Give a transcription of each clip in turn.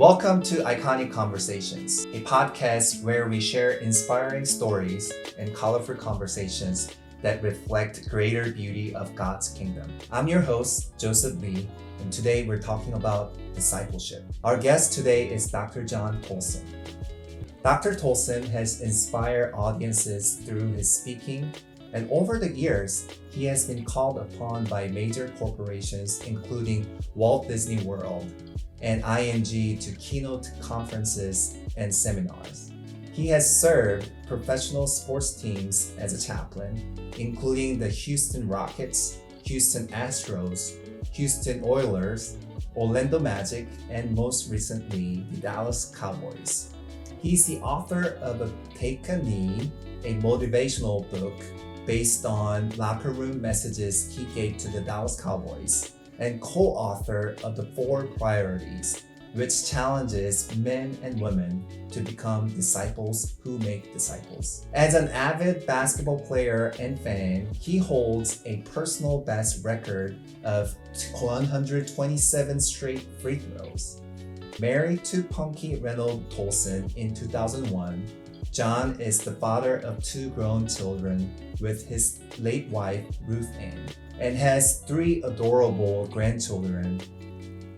Welcome to Iconic Conversations, a podcast where we share inspiring stories and colorful conversations that reflect greater beauty of God's kingdom. I'm your host, Joseph Lee, and today we're talking about discipleship. Our guest today is Dr. John Tolson. Dr. Tolson has inspired audiences through his speaking, and over the years, he has been called upon by major corporations including Walt Disney World and ING to keynote conferences and seminars. He has served professional sports teams as a chaplain, including the Houston Rockets, Houston Astros, Houston Oilers, Orlando Magic, and most recently, the Dallas Cowboys. He's the author of Take a Knee, a motivational book based on locker room messages he gave to the Dallas Cowboys, and co-author of The 4 Priorities, which challenges men and women to become disciples who make disciples. As an avid basketball player and fan, he holds a personal best record of 127 straight free throws. Married to Punky Reynolds Tolson in 2001, John is the father of 2 grown children with his late wife, Ruth Ann, and has 3 adorable grandchildren.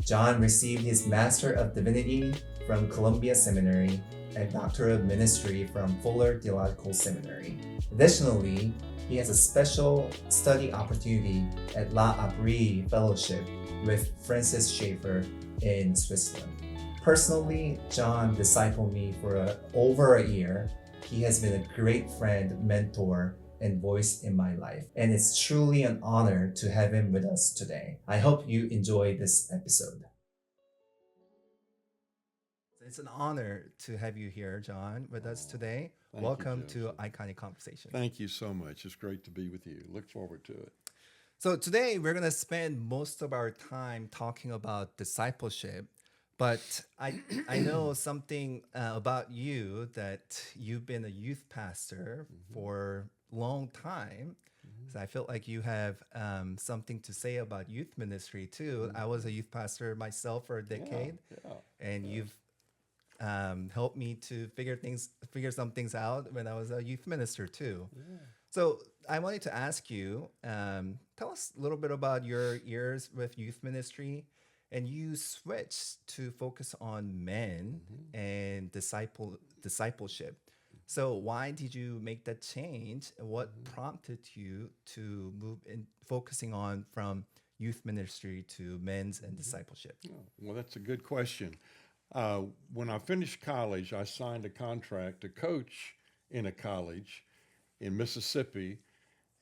John received his Master of Divinity from Columbia Seminary and Doctor of Ministry from Fuller Theological Seminary. Additionally, he has a special study opportunity at La Abri Fellowship with Francis Schaeffer in Switzerland. Personally, John discipled me for over a year. He has been a great friend, mentor, and voice in my life, and it's truly an honor to have him with us today. I hope you enjoy this episode. It's an honor to have you here, John, with us today. Welcome to Iconic Conversation. Thank you so much. It's great to be with you. Look forward to it. So today we're going to spend most of our time talking about discipleship. But I know something about you, that you've been a youth pastor for a long time. So I feel like you have something to say about youth ministry too. I was a youth pastor myself for a decade, and you've helped me to figure some things out when I was a youth minister too. So I wanted to ask you, tell us a little bit about your years with youth ministry. And you switched to focus on men and discipleship. So why did you make that change? And what prompted you to move in focusing on from youth ministry to men's and discipleship? Oh, well, that's a good question. When I finished college, I signed a contract to coach in a college in Mississippi.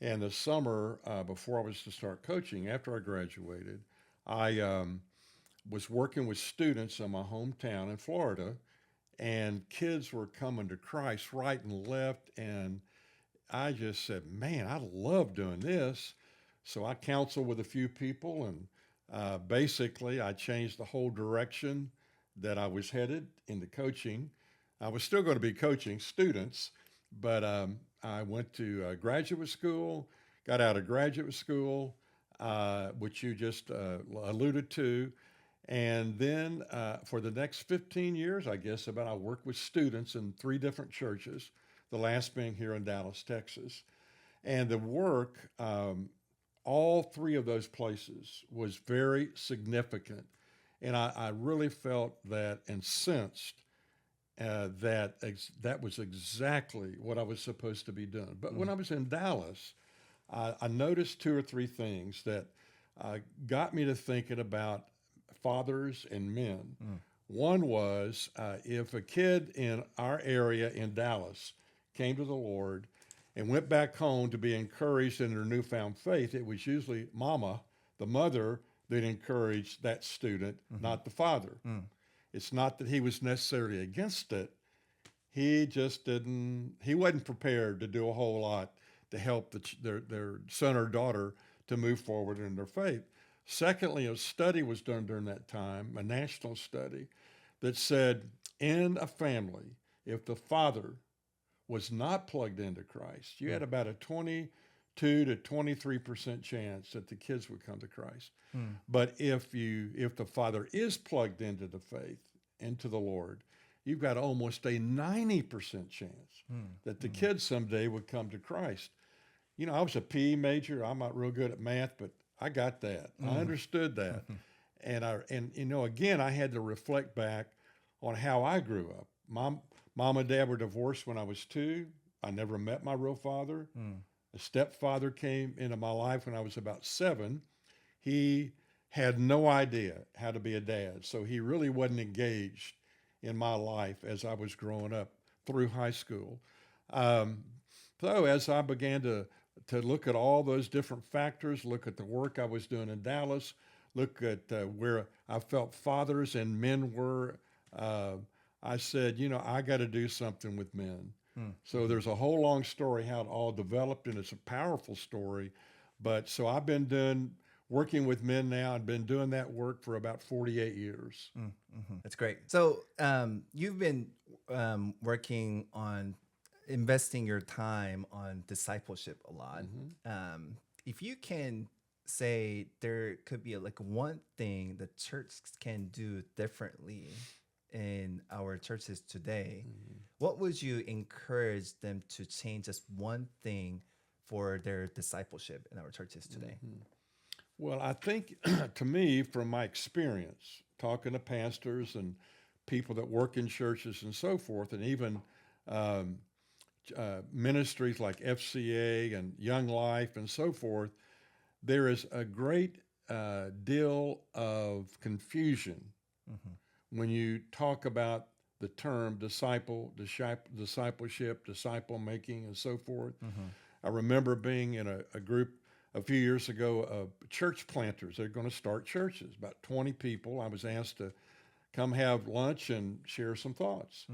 And the summer before I was to start coaching, after I graduated, I was working with students in my hometown in Florida, and kids were coming to Christ right and left. And I just said, man, I love doing this. So I counseled with a few people, and basically I changed the whole direction that I was headed into coaching. I was still going to be coaching students, but I went to graduate school, got out of graduate school, which you just alluded to. And then for the next 15 years, I guess, I worked with students in 3 different churches, the last being here in Dallas, Texas. And the work, all 3 of those places, was very significant. And I really felt that and sensed that was exactly what I was supposed to be doing. But when I was in Dallas, I noticed 2 or 3 things that got me to thinking about fathers and men. One was if a kid in our area in Dallas came to the Lord and went back home to be encouraged in their newfound faith, it was usually mama, the mother, that encouraged that student, not the father. It's not that he was necessarily against it. He just he wasn't prepared to do a whole lot to help their son or daughter to move forward in their faith. Secondly, a study was done during that time, a national study, that said in a family, if the father was not plugged into Christ, you had about a 22 to 23% chance that the kids would come to Christ. But if the father is plugged into the faith into the Lord, you've got almost a 90% chance that the kids someday would come to Christ. You know, I was a PE major. I'm not real good at math, but I got that. I understood that. And you know, again, I had to reflect back on how I grew up. Mom and dad were divorced when I was 2. I never met my real father. A stepfather came into my life when I was about 7. He had no idea how to be a dad, so he really wasn't engaged in my life as I was growing up through high school. So as I began to look at all those different factors, look at the work I was doing in Dallas, look at where I felt fathers and men were, I said, you know, I got to do something with men. So there's a whole long story how it all developed, and it's a powerful story. But so I've been working with men now and been doing that work for about 48 years. That's great. So you've been working on investing your time on discipleship a lot. If you can say there could be like one thing the church can do differently in our churches today, what would you encourage them to change just one thing for their discipleship in our churches today? Well, I think to me, from my experience, talking to pastors and people that work in churches and so forth, and even ministries like FCA and Young Life and so forth, there is a great deal of confusion when you talk about the term discipleship, disciple making, and so forth. I remember being in a group a few years ago of church planters. They're going to start churches, about 20 people. I was asked to come have lunch and share some thoughts.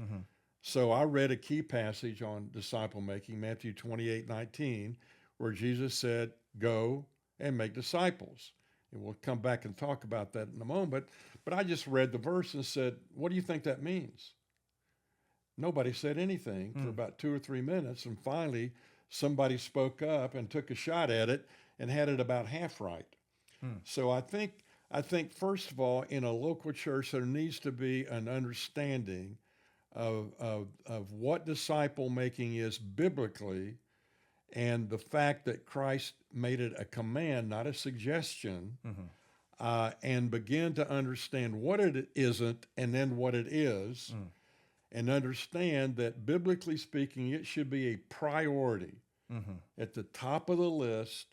So I read a key passage on disciple making, Matthew 28:19, where Jesus said, go and make disciples. And we'll come back and talk about that in a moment. But I just read the verse and said, what do you think that means? Nobody said anything for about 2 or 3 minutes. And finally, somebody spoke up and took a shot at it and had it about half right. So I think first of all, in a local church, there needs to be an understanding of what disciple making is biblically, and the fact that Christ made it a command, not a suggestion, and begin to understand what it isn't and then what it is, and understand that biblically speaking, it should be a priority at the top of the list,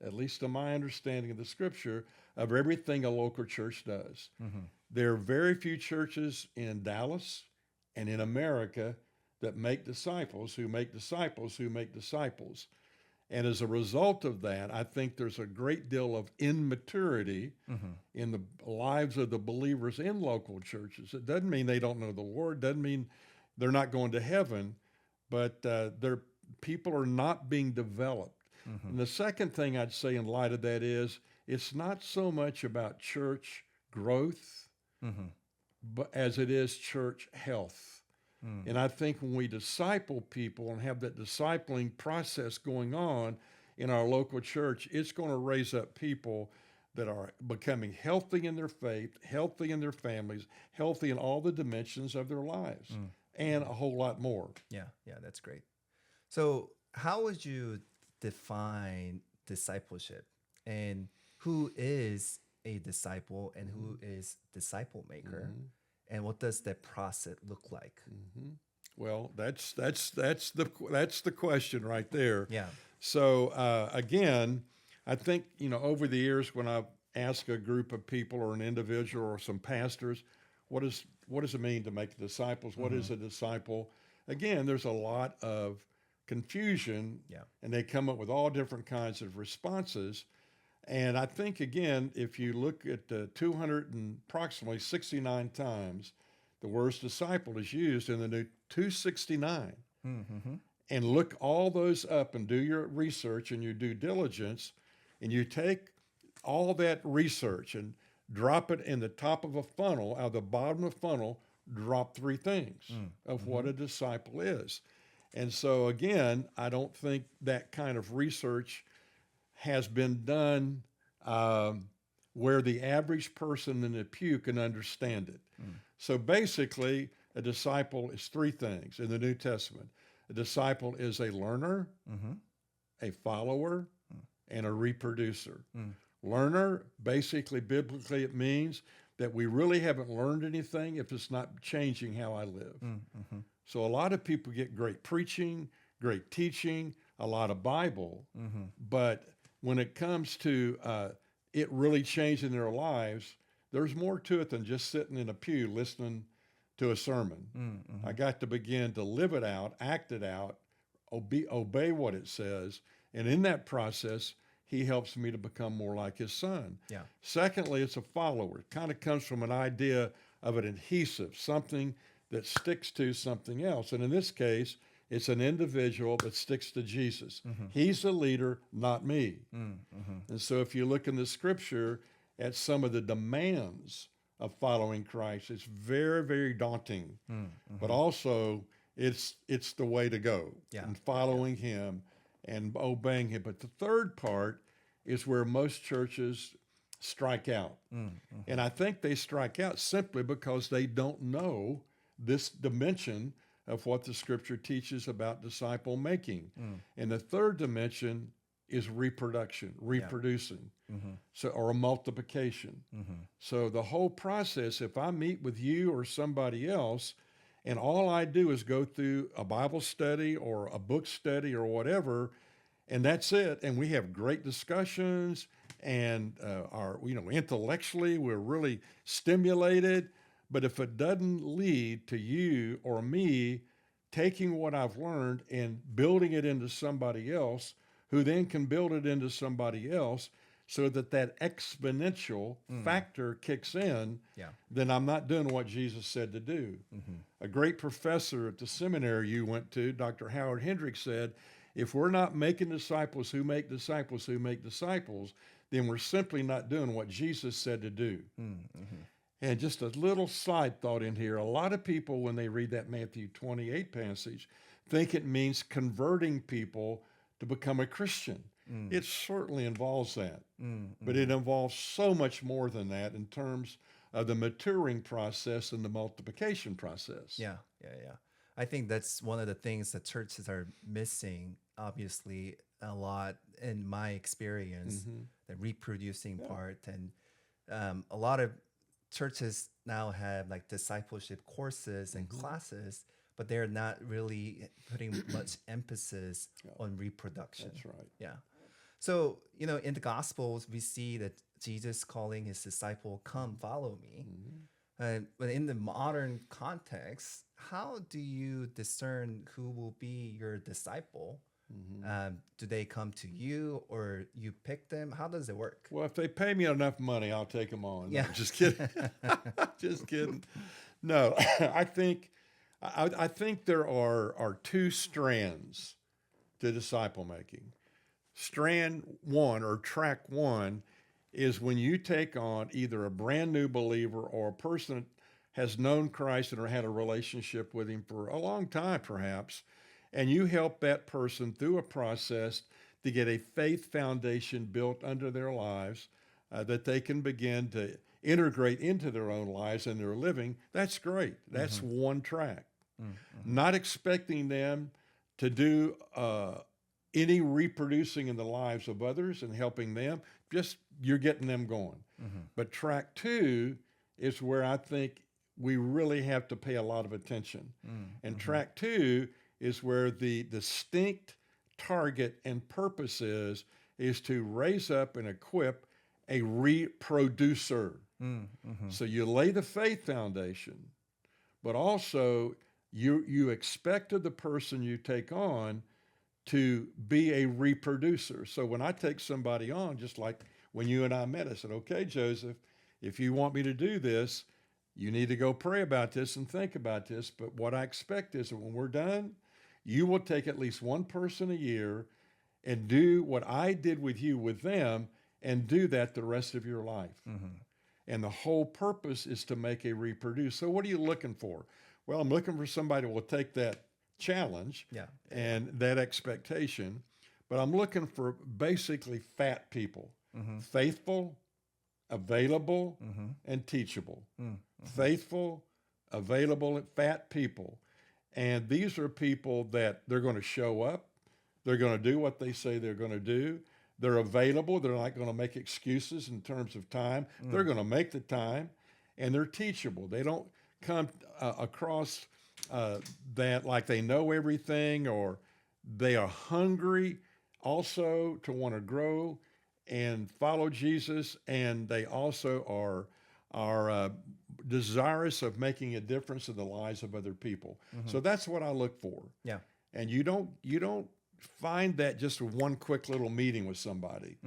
at least to my understanding of the scripture, of everything a local church does. There are very few churches in Dallas and in America that make disciples who make disciples who make disciples. And as a result of that, I think there's a great deal of immaturity in the lives of the believers in local churches. It doesn't mean they don't know the Lord, doesn't mean they're not going to heaven, but people are not being developed. And the second thing I'd say in light of that is, it's not so much about church growth, but as it is church health. And I think when we disciple people and have that discipling process going on in our local church, it's going to raise up people that are becoming healthy in their faith, healthy in their families, healthy in all the dimensions of their lives, and a whole lot more. Yeah, that's great. So how would you define discipleship, and who is a disciple and who is disciple maker? And what does that process look like? Well, that's the question right there. Yeah. So again, I think over the years when I've asked a group of people or an individual or some pastors, what does it mean to make disciples? What is a disciple? Again, there's a lot of confusion, and they come up with all different kinds of responses. And I think, again, if you look at the approximately 69 times the word disciple is used in the New 269, and look all those up and do your research and your due diligence, and you take all that research and drop it in the top of a funnel, out of the bottom of the funnel, drop 3 things of what a disciple is. And so, again, I don't think that kind of research has been done where the average person in the pew can understand it. So basically, a disciple is three things in the New Testament. A disciple is a learner, a follower, and a reproducer. Learner, basically, biblically, it means that we really haven't learned anything if it's not changing how I live. So a lot of people get great preaching, great teaching, a lot of Bible, but when it comes to it really changing their lives, there's more to it than just sitting in a pew listening to a sermon. I got to begin to live it out, act it out, obey what it says, and in that process, he helps me to become more like his son. Yeah. Secondly, it's a follower. It kind of comes from an idea of an adhesive, something that sticks to something else. And in this case, it's an individual that sticks to Jesus. He's the leader, not me. And so if you look in the scripture at some of the demands of following Christ, it's very, very daunting. But also, it's the way to go in following him and obeying him. But the third part is where most churches strike out. And I think they strike out simply because they don't know this dimension of what the scripture teaches about disciple making. And the third dimension is reproduction, reproducing, so or a multiplication. So the whole process, if I meet with you or somebody else, and all I do is go through a Bible study or a book study or whatever, and that's it. And we have great discussions, and intellectually we're really stimulated. But if it doesn't lead to you or me taking what I've learned and building it into somebody else, who then can build it into somebody else, so that that exponential factor kicks in, then I'm not doing what Jesus said to do. A great professor at the seminary you went to, Dr. Howard Hendricks, said, if we're not making disciples who make disciples who make disciples, then we're simply not doing what Jesus said to do. And just a little side thought in here, a lot of people, when they read that Matthew 28 passage, think it means converting people to become a Christian. It certainly involves that, but it involves so much more than that in terms of the maturing process and the multiplication process. Yeah. I think that's one of the things that churches are missing, obviously, a lot in my experience, the reproducing part. And a lot of churches now have like discipleship courses and classes, but they're not really putting much emphasis on reproduction. That's right. Yeah. So, in the Gospels, we see that Jesus calling his disciple, come follow me. But in the modern context, how do you discern who will be your disciple? Do they come to you or you pick them? How does it work? Well, if they pay me enough money, I'll take them on. Yeah. No, just kidding. Just kidding. No, I think there are two strands to disciple making. Strand one or track one is when you take on either a brand new believer or a person that has known Christ and or had a relationship with him for a long time, perhaps, and you help that person through a process to get a faith foundation built under their lives that they can begin to integrate into their own lives and their living. That's great. That's one track. Not expecting them to do any reproducing in the lives of others and helping them, just you're getting them going. But track two is where I think we really have to pay a lot of attention. And track two is where the distinct target and purpose is to raise up and equip a reproducer. So you lay the faith foundation, but also you expect of the person you take on to be a reproducer. So when I take somebody on, just like when you and I met, I said, okay, Joseph, if you want me to do this, you need to go pray about this and think about this. But what I expect is that when we're done, you will take at least one person a year and do what I did with you with them and do that the rest of your life. And the whole purpose is to make a reproduce. So what are you looking for? Well, I'm looking for somebody who will take that challenge and that expectation, but I'm looking for basically fat people, faithful, available, and teachable. Faithful, available, and fat people. And these are people that they're going to show up. They're going to do what they say they're going to do. They're available. They're not going to make excuses in terms of time. They're going to make the time, and they're teachable. They don't come across that like they know everything, or they are hungry also to want to grow and follow Jesus, and they also are desirous of making a difference in the lives of other people. So that's what I look for. Yeah. And you don't find that just with one quick little meeting with somebody.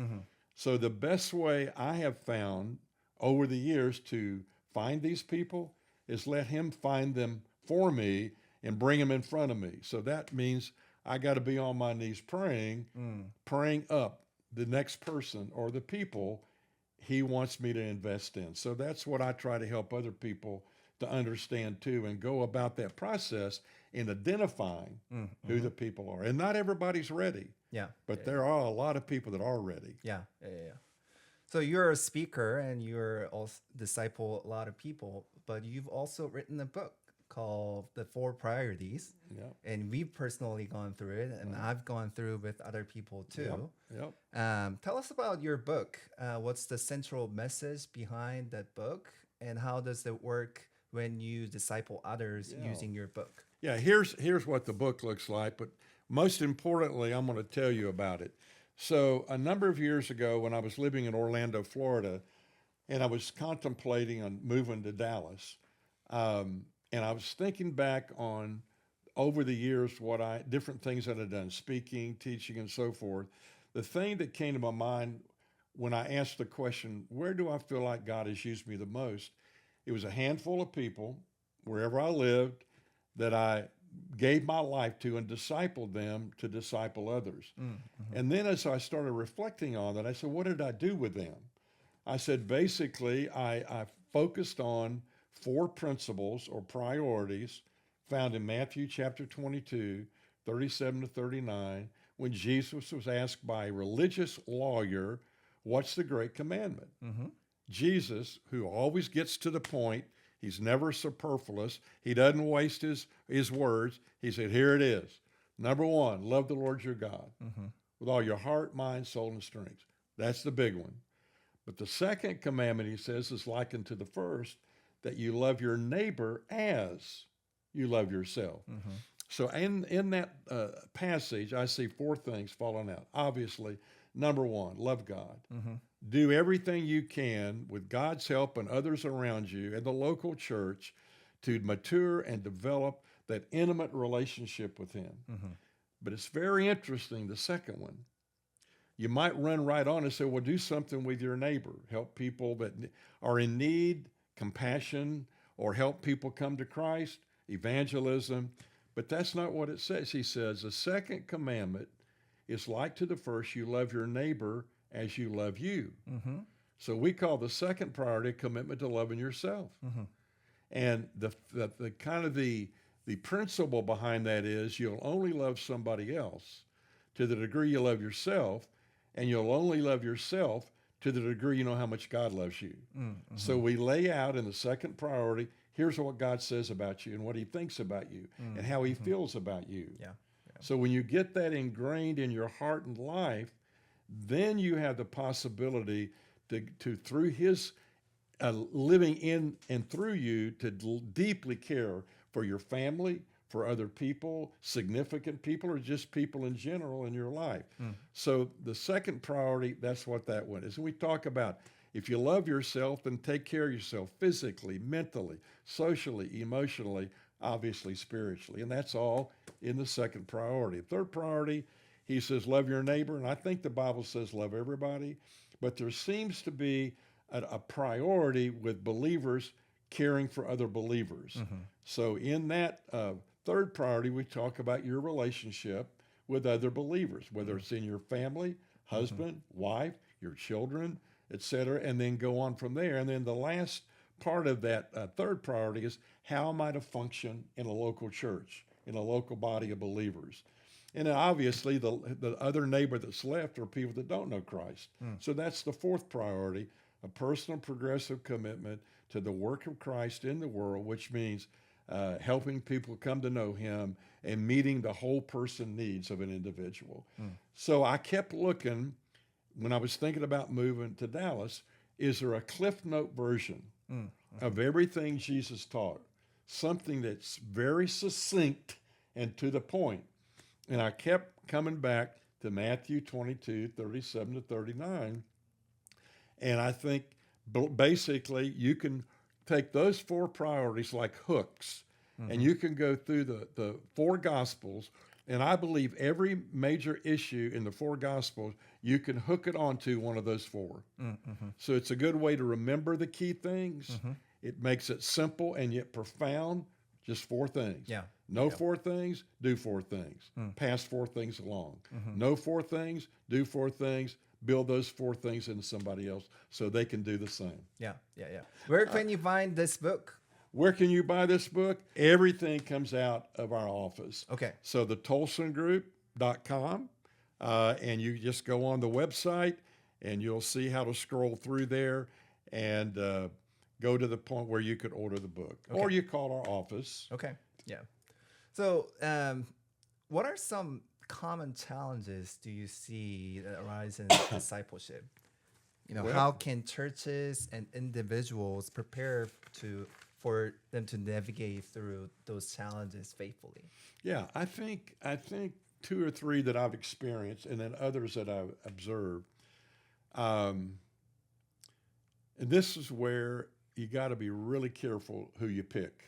So the best way I have found over the years to find these people is let him find them for me and bring them in front of me. So that means I got to be on my knees praying up the next person or the people he wants me to invest in. So that's what I try to help other people to understand too, and go about that process in identifying who the people are. And not everybody's ready. Yeah. But there are a lot of people that are ready. Yeah. So you're a speaker and you're also disciple a lot of people, but you've also written a book called The Four Priorities. Yeah. And we've personally gone through it, and I've gone through with other people too. Yep. Tell us about your book. What's the central message behind that book, and how does it work when you disciple others using your book? Yeah, here's what the book looks like, but most importantly, I'm going to tell you about it. So a number of years ago, when I was living in Orlando, Florida, and I was contemplating on moving to Dallas, and I was thinking back on over the years different things that I'd done, speaking, teaching, and so forth. The thing that came to my mind when I asked the question, where do I feel like God has used me the most? It was a handful of people, wherever I lived, that I gave my life to and discipled them to disciple others. And then as I started reflecting on that, I said, what did I do with them? I said, basically, I focused on 4 principles or priorities found in Matthew chapter 22, 37 to 39, when Jesus was asked by a religious lawyer, what's the great commandment? Jesus, who always gets to the point, he's never superfluous, he doesn't waste his words, he said, here it is. Number 1, love the Lord your God with all your heart, mind, soul, and strength. That's the big one. But the second commandment, he says, is likened to the first, that you love your neighbor as you love yourself. So in that passage, I see 4 things falling out. Obviously, number 1, love God. Do everything you can with God's help and others around you and the local church to mature and develop that intimate relationship with him. But it's very interesting, the second one. You might run right on and say, well, do something with your neighbor. Help people that are in need, compassion, or help people come to Christ, evangelism. But that's not what it says. He says, the second commandment is like to the first, you love your neighbor as you love you. So we call the second priority a commitment to loving yourself. And the kind of the principle behind that is you'll only love somebody else to the degree you love yourself, and you'll only love yourself to the degree you know how much God loves you. So we lay out in the second priority, here's what God says about you and what he thinks about you and how he feels about you. So when you get that ingrained in your heart and life, then you have the possibility to through his living in and through you, to deeply care for your family, for other people, significant people, or just people in general in your life. So the second priority, that's what that one is. And we talk about, if you love yourself, then take care of yourself physically, mentally, socially, emotionally, obviously spiritually. And that's all in the second priority. Third priority, he says, love your neighbor. And I think the Bible says love everybody. But there seems to be a priority with believers caring for other believers. So in that third priority, we talk about your relationship with other believers, whether it's in your family, husband, wife, your children, etc., and then go on from there. And then the last part of that third priority is, how am I to function in a local church, in a local body of believers? And then obviously the other neighbor that's left are people that don't know Christ. So that's the fourth priority. a personal progressive commitment to the work of Christ in the world, which means helping people come to know him and meeting the whole person needs of an individual. So I kept looking when I was thinking about moving to Dallas, is there a Cliff Note version of everything Jesus taught? Something that's very succinct and to the point. And I kept coming back to Matthew 22, 37 to 39. And I think basically you can take those four priorities like hooks, and you can go through the four Gospels. And I believe every major issue in the four Gospels, you can hook it onto one of those four. So it's a good way to remember the key things. It makes it simple and yet profound. Just four things. Know four things, do four things. Pass four things along. Know four things, do four things, build those four things into somebody else so they can do the same. Where can you find this book? Where can you buy this book? Everything comes out of our office. Okay. So the TolsonGroup.com, and you just go on the website and you'll see how to scroll through there and go to the point where you could order the book. Okay. Or you call our office. Okay. Yeah. So what are some common challenges do you see that arise in discipleship? Well, how can churches and individuals prepare for them to navigate through those challenges faithfully? Yeah, I think two or three that I've experienced, and then others that I've observed. And this is where you got to be really careful who you pick.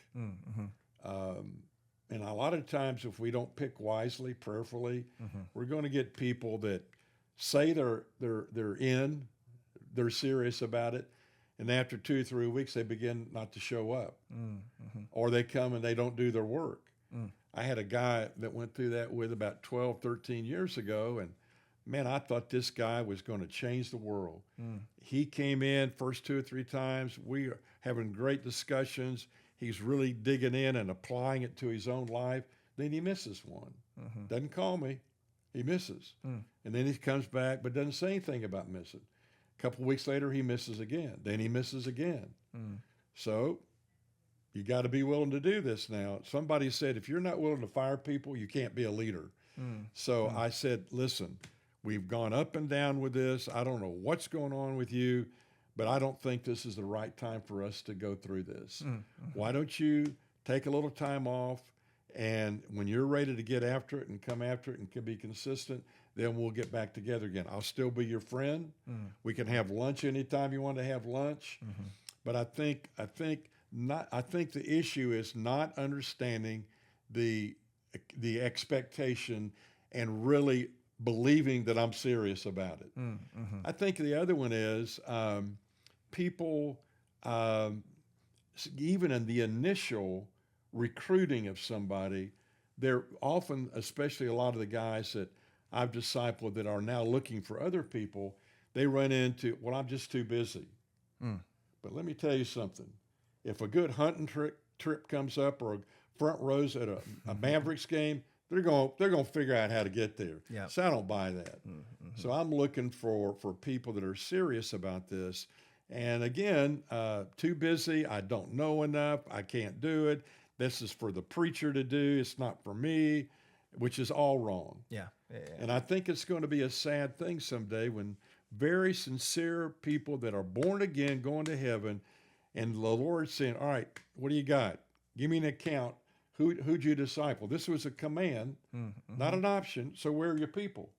And a lot of times, if we don't pick wisely, prayerfully, we're going to get people that say they're serious about it, and after 2 or 3 weeks, they begin not to show up, or they come and they don't do their work. I had a guy that went through that with about 12, 13 years ago, and man, I thought this guy was going to change the world. He came in first 2 or 3 times. We are having great discussions. He's really digging in and applying it to his own life. Then he misses one. Doesn't call me. He misses. And then he comes back, but doesn't say anything about missing. A couple of weeks later, he misses again. Then he misses again. So you got to be willing to do this now. Somebody said, if you're not willing to fire people, you can't be a leader. So I said, listen, we've gone up and down with this. I don't know what's going on with you, but I don't think this is the right time for us to go through this. Why don't you take a little time off, and when you're ready to get after it and come after it and can be consistent, then we'll get back together again. I'll still be your friend. We can have lunch anytime you want to have lunch. But I think the issue is not understanding the expectation and really believing that I'm serious about it. I think the other one is people, even in the initial recruiting of somebody, they're often, especially a lot of the guys that I've discipled that are now looking for other people, they run into, well, I'm just too busy. But let me tell you something. If a good hunting trip comes up or a front rows at a Mavericks game, they're going to figure out how to get there. So I don't buy that. So I'm looking for people that are serious about this. And again, too busy. I don't know enough. I can't do it. This is for the preacher to do. It's not for me, which is all wrong. And I think it's going to be a sad thing someday when very sincere people that are born again going to heaven, and the Lord's saying, all right, what do you got? Give me an account. Who'd you disciple? This was a command, not an option. So where are your people?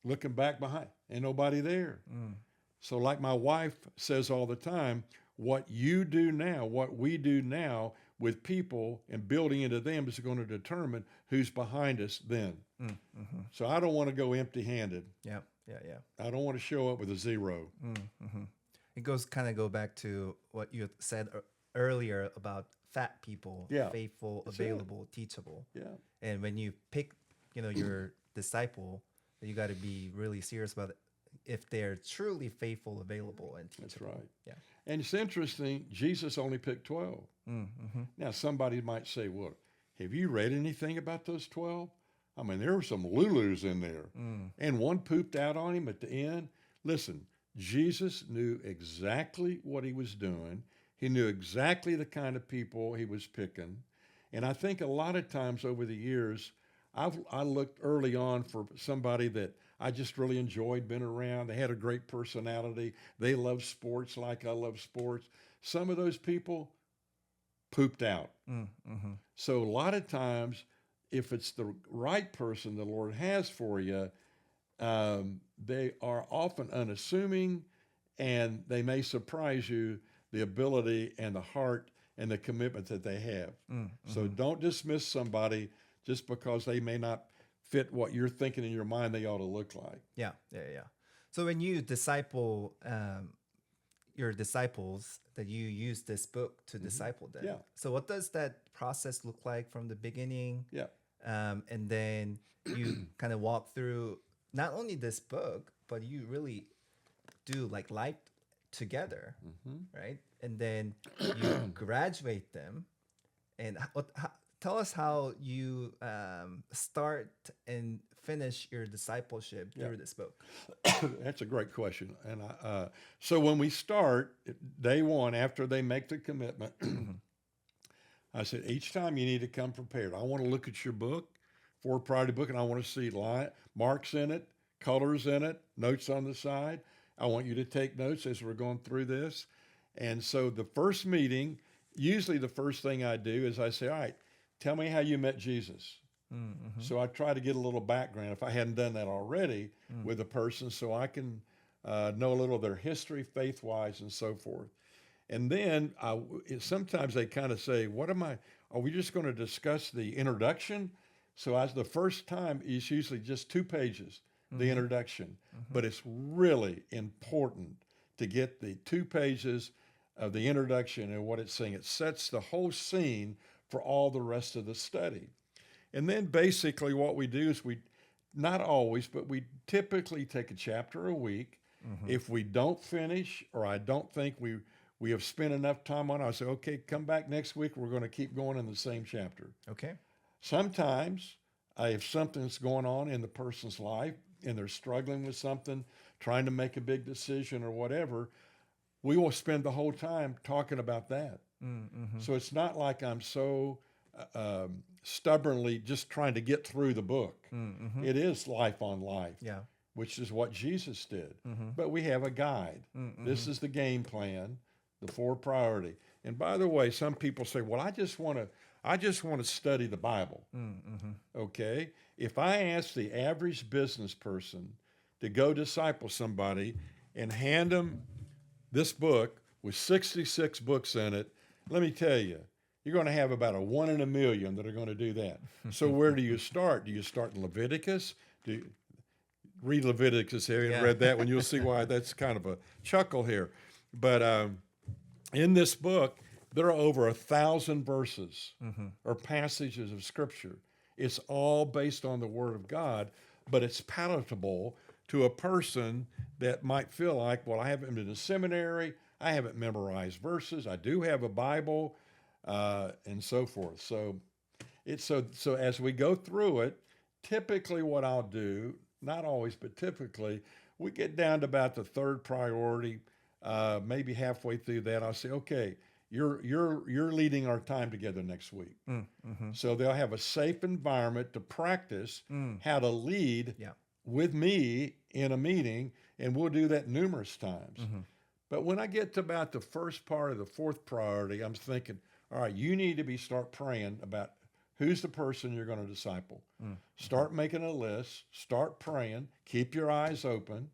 Looking back behind, ain't nobody there. So like my wife says all the time, what you do now, what we do now with people and building into them is going to determine who's behind us then. So I don't want to go empty-handed. I don't want to show up with a zero. It kind of go back to what you said earlier about fat people, faithful, available, teachable. And when you pick, your disciple, you got to be really serious about it. If they're truly faithful, available, and teachable. That's right. And it's interesting, Jesus only picked 12. Now, somebody might say, well, have you read anything about those 12? I mean, there were some Lulus in there. And one pooped out on him at the end. Listen, Jesus knew exactly what he was doing. He knew exactly the kind of people he was picking. And I think a lot of times over the years, I looked early on for somebody that I just really enjoyed being around. They had a great personality. They loved sports like I love sports. Some of those people pooped out. Mm-hmm. So a lot of times, if it's the right person the Lord has for you, they are often unassuming, and they may surprise you the ability and the heart and the commitment that they have. Mm-hmm. So don't dismiss somebody just because they may not fit what you're thinking in your mind they ought to look like. Yeah. So when you disciple your disciples, that you use this book to disciple them. Yeah. So what does that process look like from the beginning? Yeah. And then you kind of walk through not only this book, but you really do like life together, right? And then you graduate them. And tell us how you start and finish your discipleship through this book. That's a great question. And so when we start, day one, after they make the commitment, I said, each time you need to come prepared. I want to look at your book, Four Priority Book, and I want to see marks in it, colors in it, notes on the side. I want you to take notes as we're going through this. And so the first meeting, usually the first thing I do is I say, all right, tell me how you met Jesus. Mm-hmm. So I try to get a little background if I hadn't done that already with a person, so I can know a little of their history, faith-wise, and so forth. And then sometimes they kind of say, are we just going to discuss the introduction? So the first time is usually just 2 pages, the introduction. But it's really important to get the 2 pages of the introduction and what it's saying. It sets the whole scene for all the rest of the study. And then basically what we do is not always, but we typically take a chapter a week. If we don't finish, or I don't think we have spent enough time on it, I say, okay, come back next week. We're going to keep going in the same chapter. Okay. Sometimes if something's going on in the person's life and they're struggling with something, trying to make a big decision or whatever, we will spend the whole time talking about that. Mm-hmm. So it's not like I'm so stubbornly just trying to get through the book. Mm-hmm. It is life on life, which is what Jesus did. Mm-hmm. But we have a guide. Mm-hmm. This is the game plan, the 4 priority. And by the way, some people say, well, I just want to study the Bible. Mm-hmm. Okay? If I ask the average business person to go disciple somebody and hand them this book with 66 books in it, let me tell you, you're going to have about a 1 in a million that are going to do that. So where do you start? Do you start in Leviticus? Read Leviticus here. You read that one. You'll see why that's kind of a chuckle here. But in this book, there are over 1,000 verses or passages of Scripture. It's all based on the Word of God, but it's palatable to a person that might feel like, well, I haven't been to seminary, I haven't memorized verses, I do have a Bible, and so forth. So as we go through it, typically what I'll do, not always, but typically, we get down to about the 3rd priority, maybe halfway through that. I'll say, okay, you're leading our time together next week. Mm-hmm. So they'll have a safe environment to practice how to lead with me in a meeting, and we'll do that numerous times. Mm-hmm. But when I get to about the first part of the 4th priority, I'm thinking, all right, you need to start praying about who's the person you're going to disciple. Mm-hmm. Start making a list, start praying, keep your eyes open.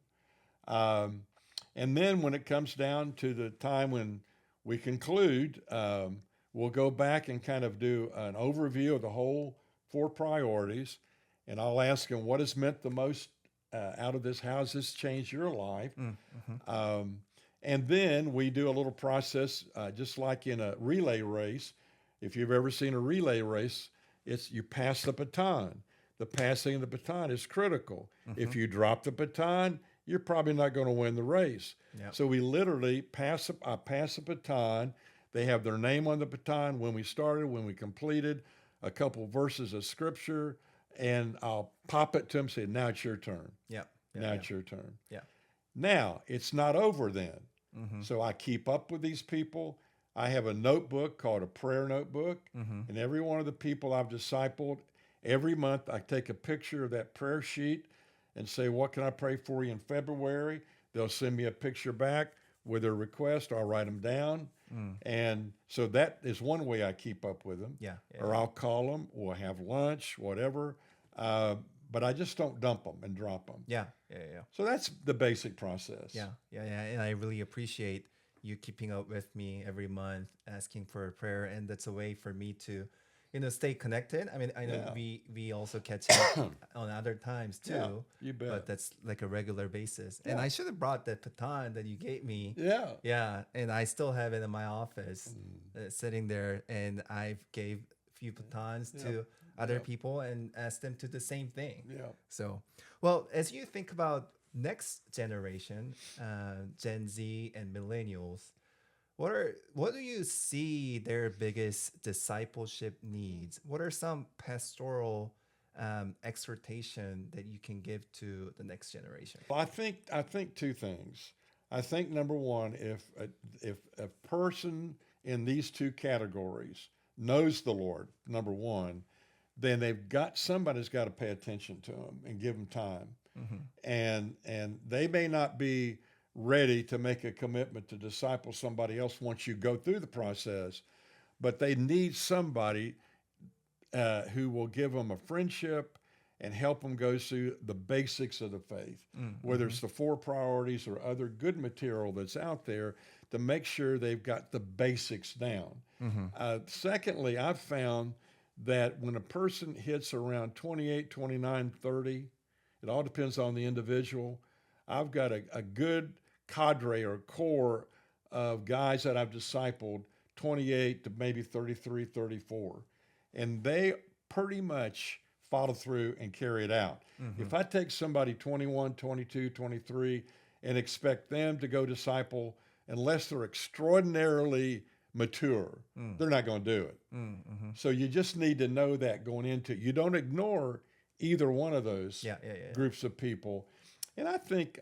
And then when it comes down to the time when we conclude, we'll go back and kind of do an overview of the whole 4 priorities. And I'll ask them, what has meant the most out of this? How has this changed your life? Mm-hmm. And then we do a little process, just like in a relay race. If you've ever seen a relay race, it's you pass the baton. The passing of the baton is critical. Mm-hmm. If you drop the baton, you're probably not going to win the race. Yep. So we literally pass a baton. They have their name on the baton, when we started, when we completed, a couple verses of Scripture, and I'll pop it to them and say, now it's your turn. Now it's your turn. Yeah. Now, it's not over then. Mm-hmm. So I keep up with these people. I have a notebook called a prayer notebook, Mm-hmm. and every one of the people I've discipled, every month I take a picture of that prayer sheet and say, what can I pray for you in February? They'll send me a picture back with their request. I'll write them down. Mm. And so that is one way I keep up with them. Yeah. Yeah. Or I'll call them, we'll have lunch, whatever. Uh, but I just don't dump them and drop them. Yeah. Yeah. Yeah. So that's the basic process. Yeah. Yeah. Yeah. And I really appreciate you keeping up with me every month, asking for a prayer, and that's a way for me to, stay connected. I mean, I know Yeah. we also catch up on other times too. Yeah, you bet. But that's like a regular basis. And Yeah. I should have brought that baton that you gave me. Yeah. Yeah, and I still have it in my office, sitting there, and I've gave a few batons to other people and asked them to do the same thing. Yeah. So, well, as you think about next generation, Gen Z and millennials, what do you see their biggest discipleship needs? What are some pastoral exhortation that you can give to the next generation? Well, I think two things. I think number one, if a person in these two categories knows the Lord, number one, then somebody's got to pay attention to them and give them time. Mm-hmm. And they may not be ready to make a commitment to disciple somebody else once you go through the process, but they need somebody who will give them a friendship and help them go through the basics of the faith, whether it's the 4 priorities or other good material that's out there to make sure they've got the basics down. Secondly, I've found that when a person hits around 28, 29, 30, it all depends on the individual. I've got a good cadre or core of guys that I've discipled 28 to maybe 33, 34. And they pretty much follow through and carry it out. If I take somebody 21, 22, 23 and expect them to go disciple, unless they're extraordinarily mature, they're not going to do it. So you just need to know that going into it. You don't ignore either one of those groups of people. And I think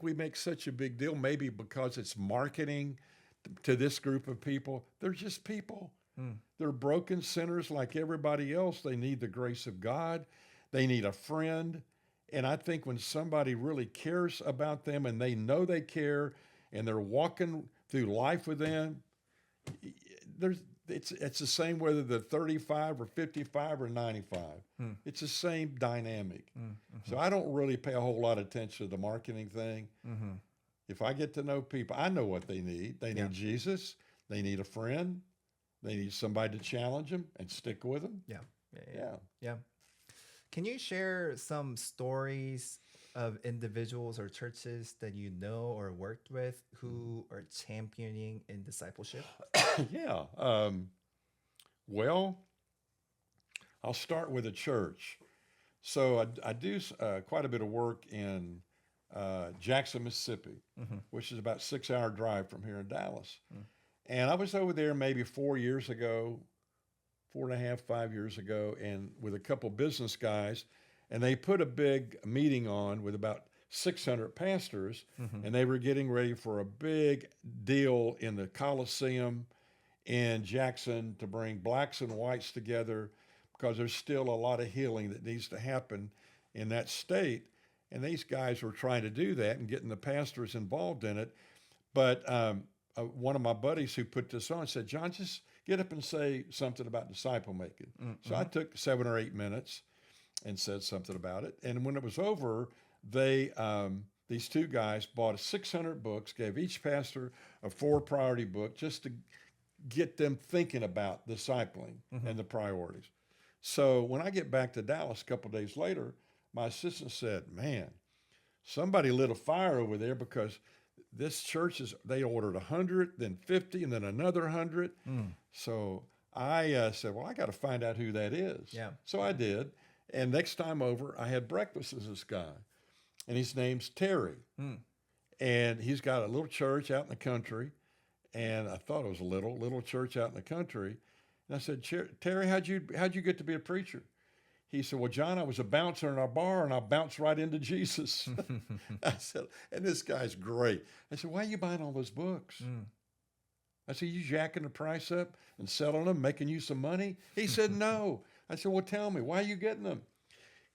we make such a big deal, maybe because it's marketing to this group of people. They're just people. They're broken sinners like everybody else. They need the grace of God. They need a friend. And I think when somebody really cares about them and they know they care and they're walking through life with them, it's the same whether they're 35 or 55 or 95. It's the same dynamic. So I don't really pay a whole lot of attention to the marketing thing. If I get to know people, I know what they need. They need Jesus. They need a friend. They need somebody to challenge them and stick with them. Yeah. Can you share some stories of individuals or churches that you know or worked with who are championing in discipleship? Yeah. Well, I'll start with a church. So I do quite a bit of work in Jackson, Mississippi, which is about a 6-hour drive from here in Dallas. And I was over there maybe 4 years ago, 4.5, 5 years ago, and with a couple business guys, and they put a big meeting on with about 600 pastors, and they were getting ready for a big deal in the Coliseum in Jackson to bring blacks and whites together because there's still a lot of healing that needs to happen in that state. And these guys were trying to do that and getting the pastors involved in it. But one of my buddies who put this on said, John, just get up and say something about disciple making. So I took 7 or 8 minutes and said something about it. And when it was over, these two guys bought 600 books, gave each pastor a 4 priority book just to get them thinking about discipling and the priorities. So when I get back to Dallas a couple of days later, my assistant said, man, somebody lit a fire over there because this church they ordered 100, then 50, and then another 100. So I said, well, I got to find out who that is. Yeah. So I did. And next time over, I had breakfast with this guy. And his name's Terry. And he's got a little church out in the country. And I thought it was a little church out in the country. And I said, Terry, how'd you get to be a preacher? He said, well, John, I was a bouncer in our bar and I bounced right into Jesus. I said, and this guy's great. I said, why are you buying all those books? I said, you jacking the price up and selling them, making you some money? He said, no. I said, well, tell me, why are you getting them?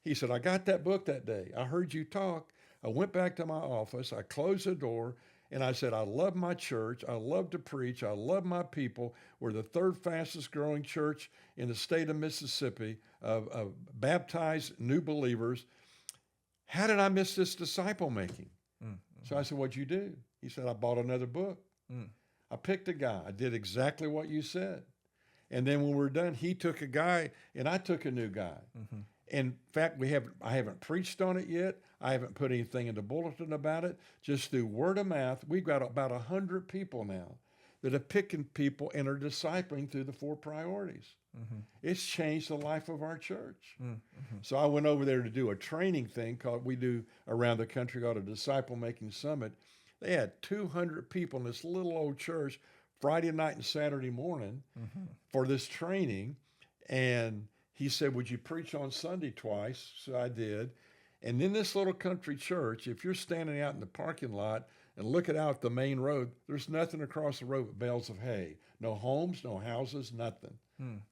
He said, I got that book that day. I heard you talk. I went back to my office. I closed the door and I said, I love my church. I love to preach. I love my people. We're the third fastest growing church in the state of Mississippi of baptized new believers. How did I miss this disciple making? So I said, what'd you do? He said, I bought another book. I picked a guy. I did exactly what you said. And then when we were done, he took a guy and I took a new guy. In fact, I haven't preached on it yet. I haven't put anything in the bulletin about it. Just through word of mouth, we've got about 100 people now that are picking people and are discipling through the 4 priorities. It's changed the life of our church. So I went over there to do a training thing we do around the country called a Disciple Making Summit. They had 200 people in this little old church Friday night and Saturday morning for this training. And he said, would you preach on Sunday twice? So I did. And in this little country church, if you're standing out in the parking lot and looking out the main road, there's nothing across the road but bales of hay. No homes, no houses, nothing.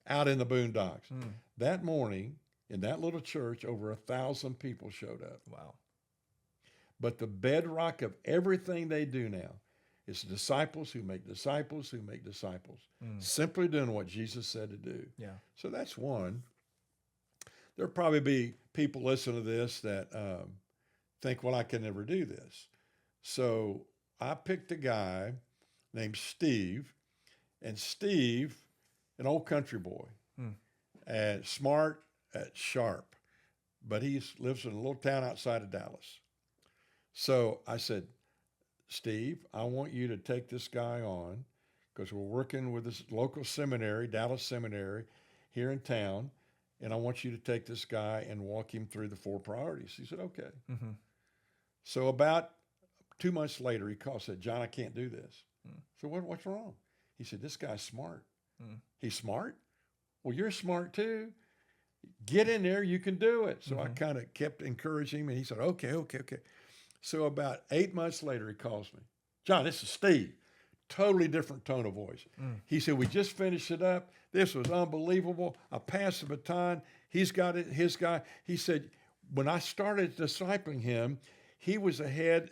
Out in the boondocks. That morning, in that little church, over 1,000 people showed up. Wow. But the bedrock of everything they do now is disciples who make disciples who make disciples. Simply doing what Jesus said to do. Yeah. So that's one. There'll probably be people listening to this that think, well, I can never do this. So I picked a guy named Steve, and Steve, an old country boy, smart, sharp, but he lives in a little town outside of Dallas. So I said, Steve, I want you to take this guy on because we're working with this local seminary, Dallas Seminary, here in town, and I want you to take this guy and walk him through the 4 priorities. He said, okay. So about 2 months later, he called and said, John, I can't do this. So what's wrong? He said, this guy's smart. He's smart? Well, you're smart too. Get in there, you can do it. So I kind of kept encouraging him, and he said, okay. So about 8 months later, he calls me. John, this is Steve. Totally different tone of voice. He said, we just finished it up. This was unbelievable. I passed the baton. He's got it, his guy. He said, when I started discipling him, he was ahead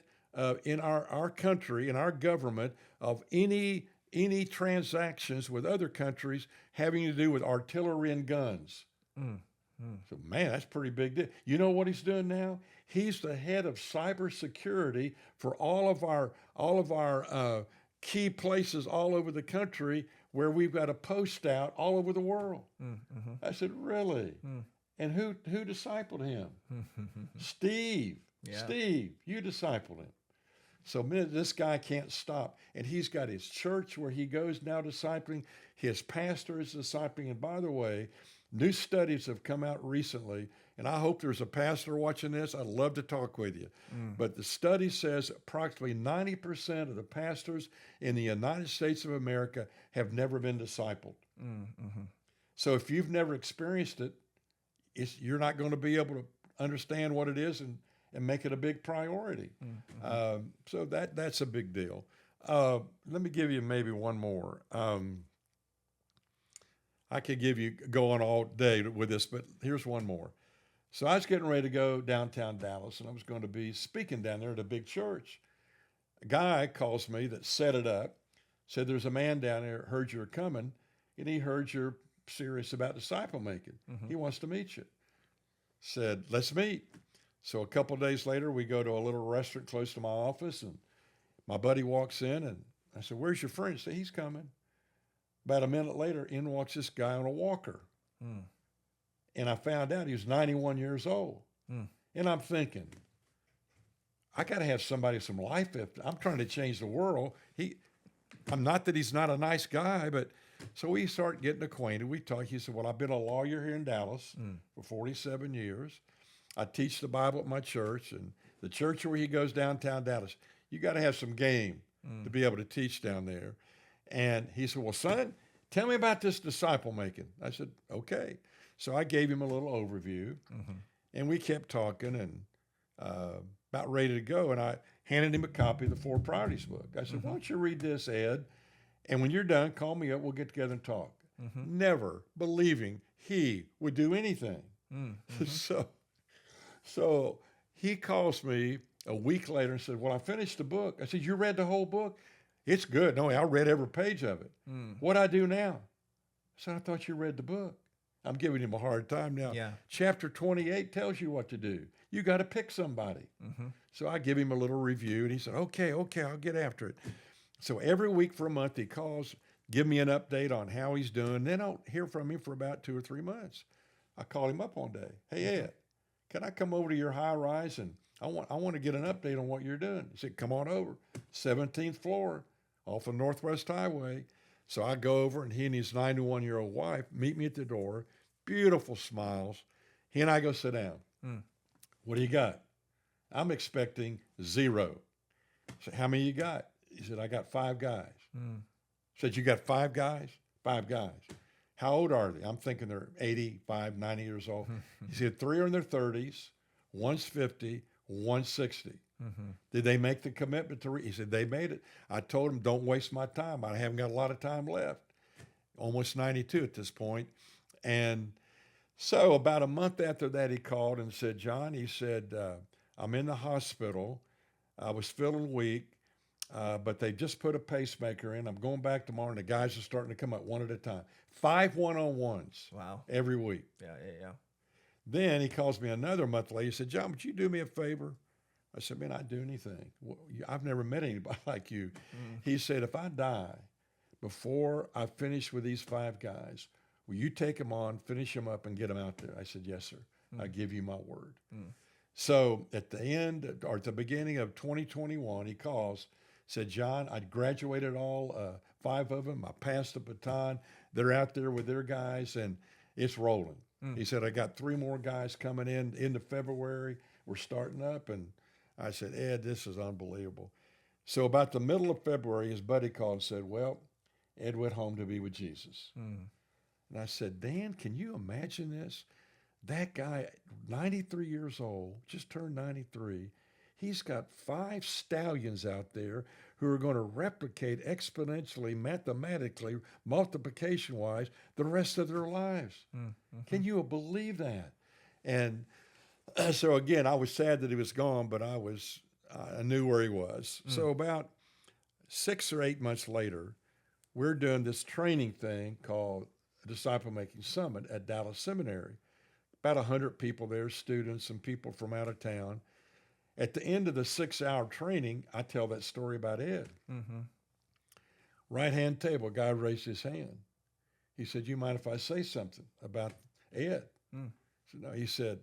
in our country, in our government, of any transactions with other countries having to do with artillery and guns. So, man, that's a pretty big deal. You know what he's doing now? He's the head of cybersecurity for all of our key places all over the country where we've got a post out all over the world. I said, really? And who discipled him? Steve. Yeah. Steve, you discipled him. So this guy can't stop. And he's got his church where he goes now discipling. His pastor is discipling. And by the way, new studies have come out recently, and I hope there's a pastor watching this. I'd love to talk with you. But the study says approximately 90% of the pastors in the United States of America have never been discipled. So if you've never experienced it, you're not going to be able to understand what it is and make it a big priority. So that's a big deal. Let me give you maybe one more. I could go on all day with this, but here's one more. So I was getting ready to go downtown Dallas, and I was going to be speaking down there at a big church. A guy calls me that set it up, said there's a man down there, heard you were coming, and he heard you're serious about disciple making. He wants to meet you. Said, let's meet. So a couple of days later, we go to a little restaurant close to my office, and my buddy walks in, and I said, where's your friend? He said, he's coming. About a minute later, in walks this guy on a walker. And I found out he was 91 years old. And I'm thinking, I got to have somebody some life. I'm trying to change the world. I'm not that he's not a nice guy, but so we start getting acquainted. We talk. He said, well, I've been a lawyer here in Dallas for 47 years. I teach the Bible at my church, and the church where he goes downtown Dallas, you got to have some game to be able to teach down there. And he said, well, son, tell me about this disciple making. I said, okay. So I gave him a little overview, and we kept talking and about ready to go. And I handed him a copy of the Four Priorities book. I said, why don't you read this, Ed? And when you're done, call me up. We'll get together and talk. Never believing he would do anything. So he calls me a week later and said, well, I finished the book. I said, you read the whole book? It's good. No, I read every page of it. What I do now? I said, I thought you read the book. I'm giving him a hard time now. Yeah. Chapter 28 tells you what to do. You got to pick somebody. So I give him a little review, and he said, okay, I'll get after it. So every week for a month, he calls, give me an update on how he's doing. Then I don't hear from him for about 2 or 3 months. I call him up one day. Hey, Ed, can I come over to your high rise? And I want to get an update on what you're doing. He said, come on over. 17th floor off the Northwest Highway. So I go over, and he and his 91-year-old wife meet me at the door. Beautiful smiles. He and I go sit down. What do you got? I'm expecting 0. I said, how many you got? He said, I got 5 guys. I said, you got 5 guys? 5 guys. How old are they? I'm thinking they're 85, 90 years old. He said, 3 are in their 30s, one's 50, one's 60. Did they make the commitment to read? He said, they made it. I told him, don't waste my time. I haven't got a lot of time left. Almost 92 at this point. And so about a month after that, he called and said, John, he said, I'm in the hospital. I was feeling weak, but they just put a pacemaker in. I'm going back tomorrow, and the guys are starting to come up one at a time. 5 one-on-ones. Wow. Every week. Yeah. Then he calls me another month later. He said, John, would you do me a favor? I said, man, I'd do anything. Well, I've never met anybody like you. He said, if I die before I finish with these 5 guys, will you take them on, finish them up, and get them out there? I said, yes, sir. I give you my word. So at the end, or at the beginning of 2021, he calls, said, John, I graduated all 5 of them. I passed the baton. They're out there with their guys, and it's rolling. He said, I got 3 more guys coming in into February. We're starting up. And I said, Ed, this is unbelievable. So about the middle of February, his buddy called and said, well, Ed went home to be with Jesus. And I said, Dan, can you imagine this? That guy, 93 years old, just turned 93. He's got 5 stallions out there who are going to replicate exponentially, mathematically, multiplication-wise, the rest of their lives. Can you believe that? And so again, I was sad that he was gone, but I knew where he was. So about 6 or 8 months later, we're doing this training thing called Disciple Making Summit at Dallas Seminary. About 100 people there, students and people from out of town. At the end of the 6-hour training, I tell that story about Ed. Right-hand table, guy raised his hand. He said, you mind if I say something about Ed? I said, no. He said,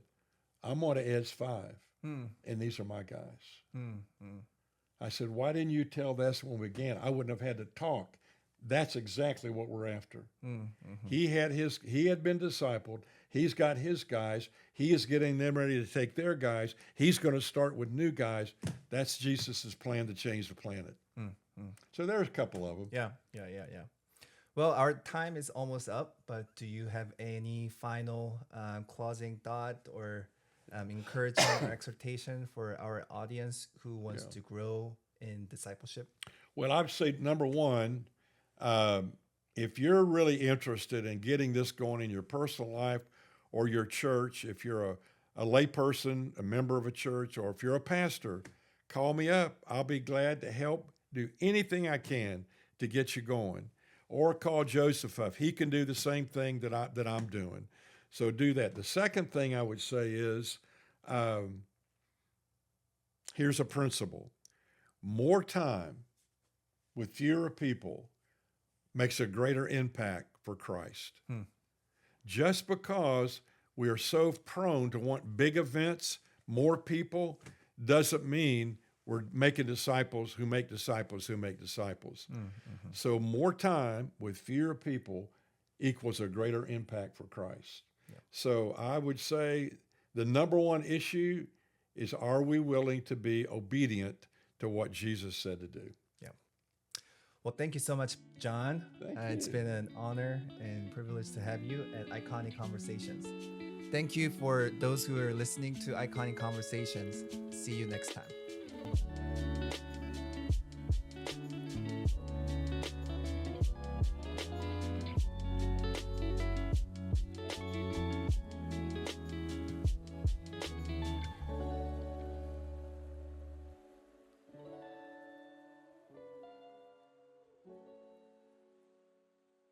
I'm one of Ed's 5, and these are my guys. I said, why didn't you tell this when we began? I wouldn't have had to talk. That's exactly what we're after. He had been discipled. He's got his guys. He is getting them ready to take their guys. He's going to start with new guys. That's Jesus' plan to change the planet. So there's a couple of them. Yeah. Well, our time is almost up, but do you have any final closing thought or encouragement or exhortation for our audience who wants to grow in discipleship? Well, I'd say number one, if you're really interested in getting this going in your personal life or your church, if you're a lay person, a member of a church, or if you're a pastor, call me up. I'll be glad to help do anything I can to get you going. Or call Joseph up. He can do the same thing that I'm doing. So do that. The second thing I would say is, here's a principle. More time with fewer people makes a greater impact for Christ. Just because we are so prone to want big events, more people, doesn't mean we're making disciples who make disciples who make disciples. So more time with fewer people equals a greater impact for Christ. So I would say the number one issue is, are we willing to be obedient to what Jesus said to do? Well, thank you so much, John. Thank It's you. been an honor and privilege to have you at Iconic Conversations. Thank you for those who are listening to Iconic Conversations. See you next time.